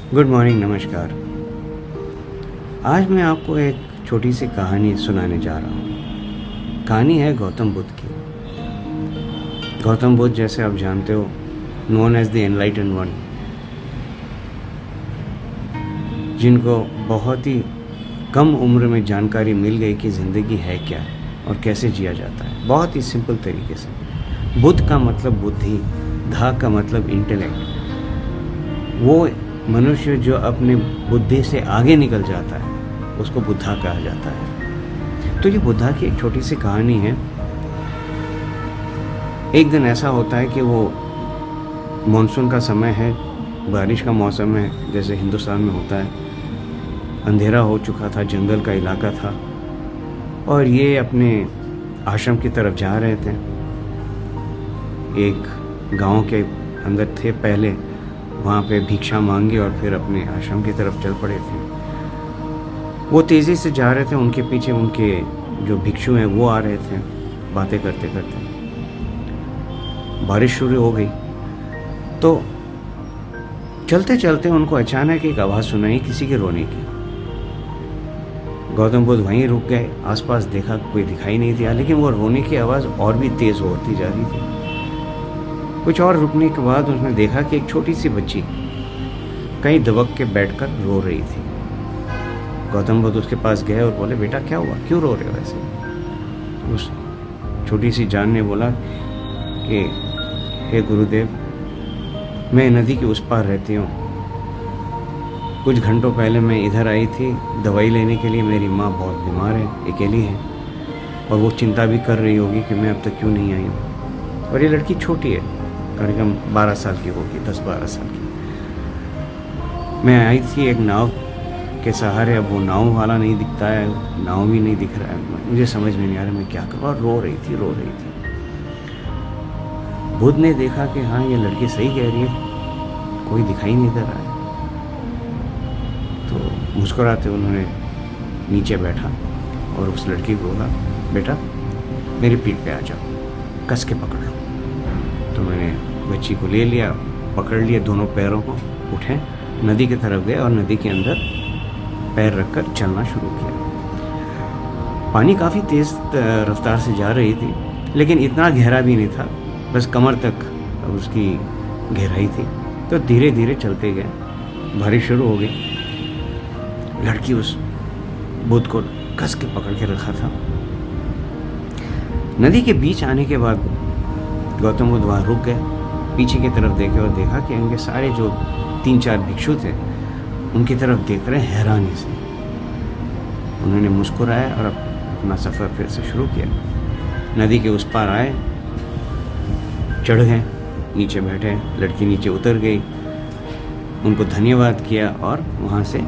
Good morning, नमस्कार। आज मैं आपको एक छोटी सी कहानी सुनाने जा रहा हूँ। कहानी है गौतम बुद्ध की। गौतम बुद्ध, जैसे आप जानते हो, known as the enlightened one, जिनको बहुत ही कम उम्र में जानकारी मिल गई कि ज़िंदगी है क्या और कैसे जिया जाता है, बहुत ही सिंपल तरीके से। बुद्ध का मतलब बुद्धि, धा का मतलब इंटेलेक्ट। वो मनुष्य जो अपने बुद्धि से आगे निकल जाता है उसको बुद्धा कहा जाता है। तो ये बुद्धा की एक छोटी सी कहानी है। एक दिन ऐसा होता है कि वो मानसून का समय है, बारिश का मौसम है, जैसे हिंदुस्तान में होता है। अंधेरा हो चुका था, जंगल का इलाका था और ये अपने आश्रम की तरफ जा रहे थे। एक गांव के अंदर थे पहले, वहाँ पे भिक्षा मांगी और फिर अपने आश्रम की तरफ चल पड़े थे। वो तेज़ी से जा रहे थे, उनके पीछे उनके जो भिक्षु हैं वो आ रहे थे, बातें करते करते। बारिश शुरू हो गई तो चलते चलते उनको अचानक एक आवाज़ सुनाई, किसी के रोने की। गौतम बुद्ध वहीं रुक गए, आसपास देखा, कोई दिखाई नहीं दिया, लेकिन वो रोने की आवाज़ और भी तेज़ होती जा रही थी। कुछ और रुकने के बाद उसने देखा कि एक छोटी सी बच्ची कहीं दबक के बैठकर रो रही थी। गौतम बुद्ध उसके पास गए और बोले, बेटा क्या हुआ, क्यों रो रहे हो ऐसे? उस छोटी सी जान ने बोला कि हे गुरुदेव, मैं नदी के उस पार रहती हूँ। कुछ घंटों पहले मैं इधर आई थी दवाई लेने के लिए। मेरी माँ बहुत बीमार है, अकेली है, और वो चिंता भी कर रही होगी कि मैं अब तक क्यों नहीं आई हूँ। और ये लड़की छोटी है, करीब 12 साल की होगी, 10-12 साल की। मैं आई थी एक नाव के सहारे, अब वो नाव वाला नहीं दिखता है, नाव भी नहीं दिख रहा है, मुझे समझ में नहीं आ रहा मैं क्या करूँ। और रो रही थी। बुद्ध ने देखा कि हाँ, ये लड़की सही कह रही है, कोई दिखाई नहीं दे रहा है। तो मुस्कुराते उन्होंने नीचे बैठा और उस लड़की को बोला, बेटा मेरी पीठ पे आ जाओ, कस के पकड़ लो। तो मैंने बच्ची को ले लिया, पकड़ लिया दोनों पैरों को, उठे, नदी की तरफ गए और नदी के अंदर पैर रखकर चलना शुरू किया। पानी काफ़ी तेज़ रफ्तार से जा रही थी, लेकिन इतना गहरा भी नहीं था, बस कमर तक उसकी गहराई थी। तो धीरे धीरे चलते गए, बारिश शुरू हो गई। लड़की उस बुद्ध को कस के पकड़ के रखा था। नदी के बीच आने के बाद गौतम बुद्ध वहाँ रुक गए, पीछे की तरफ देखे और देखा कि उनके सारे जो 3-4 भिक्षु थे उनकी तरफ देख रहे हैरानी से। उन्होंने मुस्कुराया और अपना सफ़र फिर से शुरू किया। नदी के उस पार आए, चढ़ गए, नीचे बैठे, लड़की नीचे उतर गई, उनको धन्यवाद किया और वहाँ से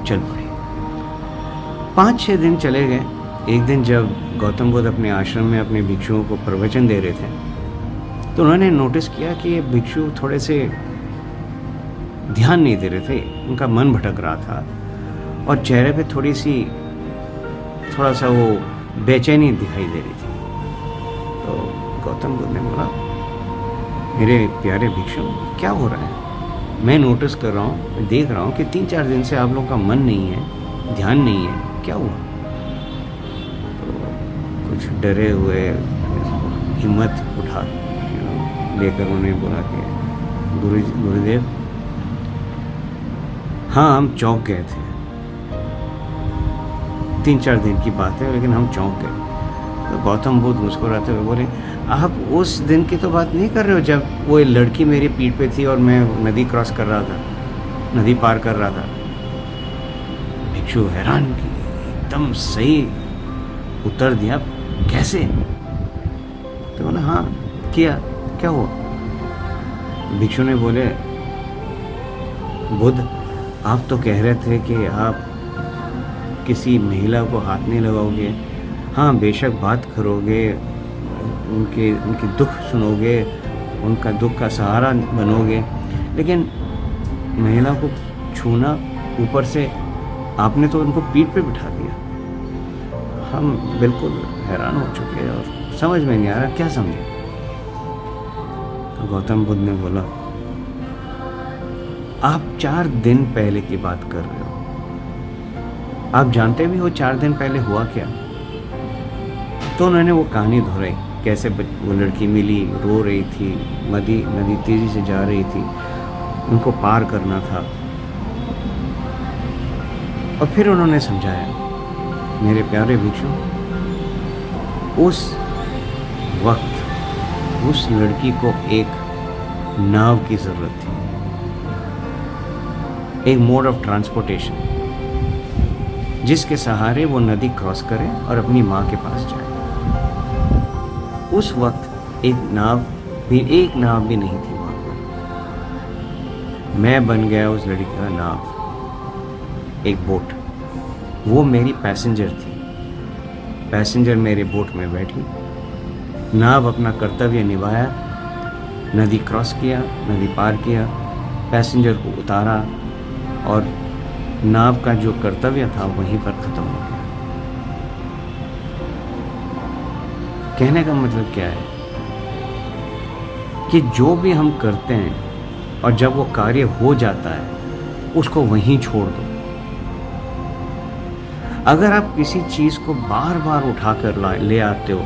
चल पड़ी। 5-6 दिन चले गए। एक दिन जब गौतम बुद्ध अपने आश्रम में अपने भिक्षुओं को प्रवचन दे रहे थे तो उन्होंने नोटिस किया कि ये भिक्षु थोड़े से ध्यान नहीं दे रहे थे, उनका मन भटक रहा था और चेहरे पे थोड़ा सा वो बेचैनी दिखाई दे रही थी। तो गौतम बुद्ध ने बोला, मेरे प्यारे भिक्षु, क्या हो रहा है? मैं नोटिस कर रहा हूँ, मैं देख रहा हूँ कि 3-4 दिन से आप लोगों का मन नहीं है, ध्यान नहीं है, क्या हुआ? तो कुछ डरे हुए हिम्मत उठा लेकर उन्हें बोला कि गुरुदेव, हाँ हम चौंक गए थे, 3-4 दिन की बात है, लेकिन हम चौंक गए। तो गौतम बुद्ध मुस्कुराते हुए बोले, आप उस दिन की तो बात नहीं कर रहे हो जब वो लड़की मेरी पीठ पे थी और मैं नदी क्रॉस कर रहा था, नदी पार कर रहा था? भिक्षु हैरान की, एकदम सही उत्तर दिया, कैसे? तो बोला, हाँ किया, क्या हुआ? भिक्षु ने बोले, बुद्ध, आप तो कह रहे थे कि आप किसी महिला को हाथ नहीं लगाओगे, हाँ बेशक बात करोगे, उनके दुख सुनोगे, उनका दुख का सहारा बनोगे, लेकिन महिला को छूना, ऊपर से आपने तो उनको पीठ पे बिठा दिया। हम बिल्कुल हैरान हो चुके हैं और समझ में नहीं आ रहा क्या समझे। तो गौतम बुद्ध ने बोला, आप 4 दिन पहले की बात कर रहे हो। आप जानते भी हो 4 दिन पहले हुआ क्या। तो उन्होंने वो कहानी दोहराई, कैसे वो लड़की मिली, रो रही थी, नदी तेज़ी से जा रही थी, उनको पार करना था। और फिर उन्होंने समझाया, मेरे प्यारे भिक्षु, उस वक्त उस लड़की को एक नाव की ज़रूरत थी, एक मोड ऑफ ट्रांसपोर्टेशन, जिसके सहारे वो नदी क्रॉस करे और अपनी माँ के पास जाए। उस वक्त एक नाव भी नहीं थी वहाँ पर। मैं बन गया उस लड़की का नाव, एक बोट। वो मेरी पैसेंजर थी। पैसेंजर मेरे बोट में बैठी, नाव अपना कर्तव्य निभाया, नदी क्रॉस किया, नदी पार किया, पैसेंजर को उतारा और नाव का जो कर्तव्य था वहीं पर ख़त्म हो गया। कहने का मतलब क्या है कि जो भी हम करते हैं और जब वो कार्य हो जाता है उसको वहीं छोड़ दो। अगर आप किसी चीज़ को बार बार उठाकर ले आते हो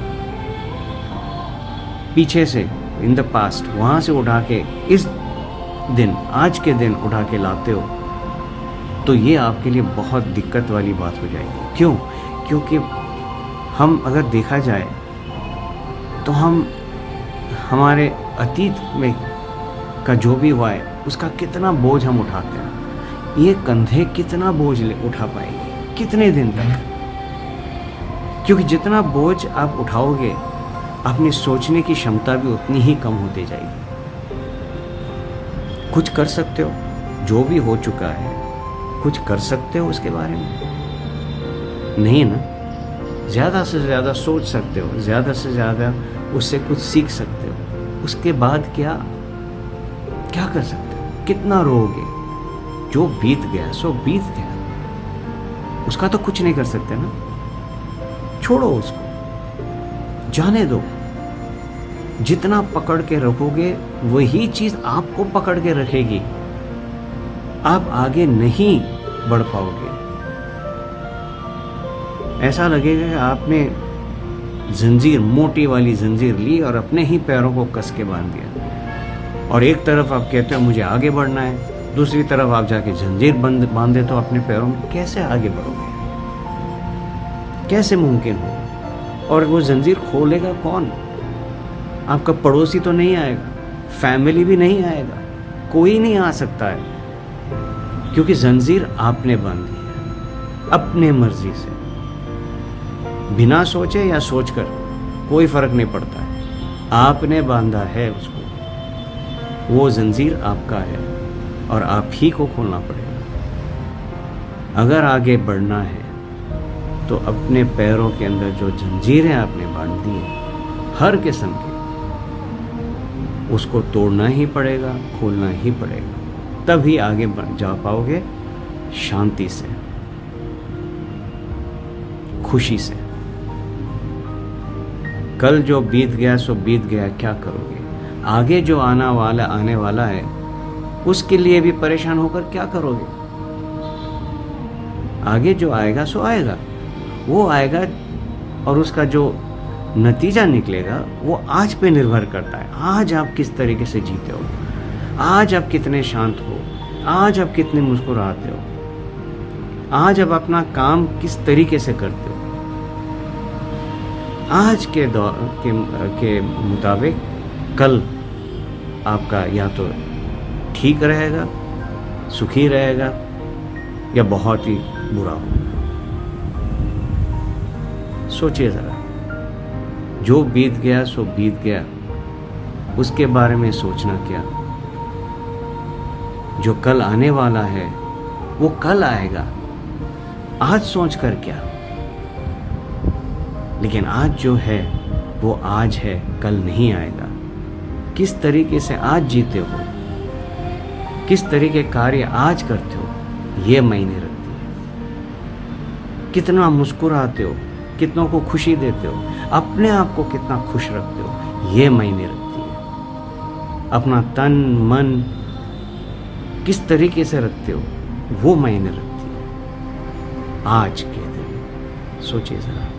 पीछे से, इन द पास्ट, वहाँ से उठा के इस दिन, आज के दिन उठा के लाते हो, तो ये आपके लिए बहुत दिक्कत वाली बात हो जाएगी। क्यों? क्योंकि हम अगर देखा जाए तो हम हमारे अतीत में का जो भी हुआ है उसका कितना बोझ हम उठाते हैं। ये कंधे कितना बोझ उठा पाएंगे, कितने दिन तक? क्योंकि जितना बोझ आप उठाओगे अपनी सोचने की क्षमता भी उतनी ही कम होती जाएगी। कुछ कर सकते हो, जो भी हो चुका है कुछ कर सकते हो उसके बारे में? नहीं ना। ज़्यादा से ज़्यादा सोच सकते हो, ज़्यादा से ज़्यादा उससे कुछ सीख सकते हो। उसके बाद क्या कर सकते हो? कितना रोओगे? जो बीत गया सो बीत गया, उसका तो कुछ नहीं कर सकते ना। छोड़ो उसको, जाने दो। जितना पकड़ के रखोगे वही चीज़ आपको पकड़ के रखेगी, आप आगे नहीं बढ़ पाओगे। ऐसा लगेगा कि आपने जंजीर, मोटी वाली जंजीर ली और अपने ही पैरों को कस के बांध दिया, और एक तरफ आप कहते हो मुझे आगे बढ़ना है, दूसरी तरफ आप जाके जंजीर बांध देते हो अपने पैरों में। कैसे आगे बढ़ोगे? कैसे मुमकिन हो? और वो जंजीर खोलेगा कौन? आपका पड़ोसी तो नहीं आएगा, फैमिली भी नहीं आएगा, कोई नहीं आ सकता है, क्योंकि जंजीर आपने बांधी है अपने मर्जी से। बिना सोचे या सोचकर कोई फर्क नहीं पड़ता है, आपने बांधा है उसको। वो जंजीर आपका है और आप ही को खोलना पड़ेगा। अगर आगे बढ़ना है तो अपने पैरों के अंदर जो जंजीरें आपने बांध दी हैं हर किस्म की, उसको तोड़ना ही पड़ेगा, खोलना ही पड़ेगा। तभी आगे जा पाओगे शांति से, खुशी से। कल जो बीत गया सो बीत गया, क्या करोगे? आगे जो आने वाला है उसके लिए भी परेशान होकर क्या करोगे? आगे जो आएगा सो आएगा, वो आएगा, और उसका जो नतीजा निकलेगा वो आज पे निर्भर करता है। आज आप किस तरीके से जीते हो, आज आप कितने शांत हो, आज आप कितने मुस्कुराते हो, आज आप अपना काम किस तरीके से करते हो। आज के दौर के मुताबिक कल आपका या तो ठीक रहेगा, सुखी रहेगा, या बहुत ही बुरा होगा। सोचिए ज़रा, जो बीत गया सो बीत गया, उसके बारे में सोचना क्या? जो कल आने वाला है वो कल आएगा, आज सोच कर क्या? लेकिन आज जो है वो आज है, कल नहीं आएगा। किस तरीके से आज जीते हो, किस तरीके कार्य आज करते हो, ये मायने रखती है। कितना मुस्कुराते हो, कितनों को खुशी देते हो, अपने आप को कितना खुश रखते हो, ये मायने रखती है। अपना तन मन किस तरीके से रखते हो वो मायने रखती है। आज के दिन सोचिए ज़रा।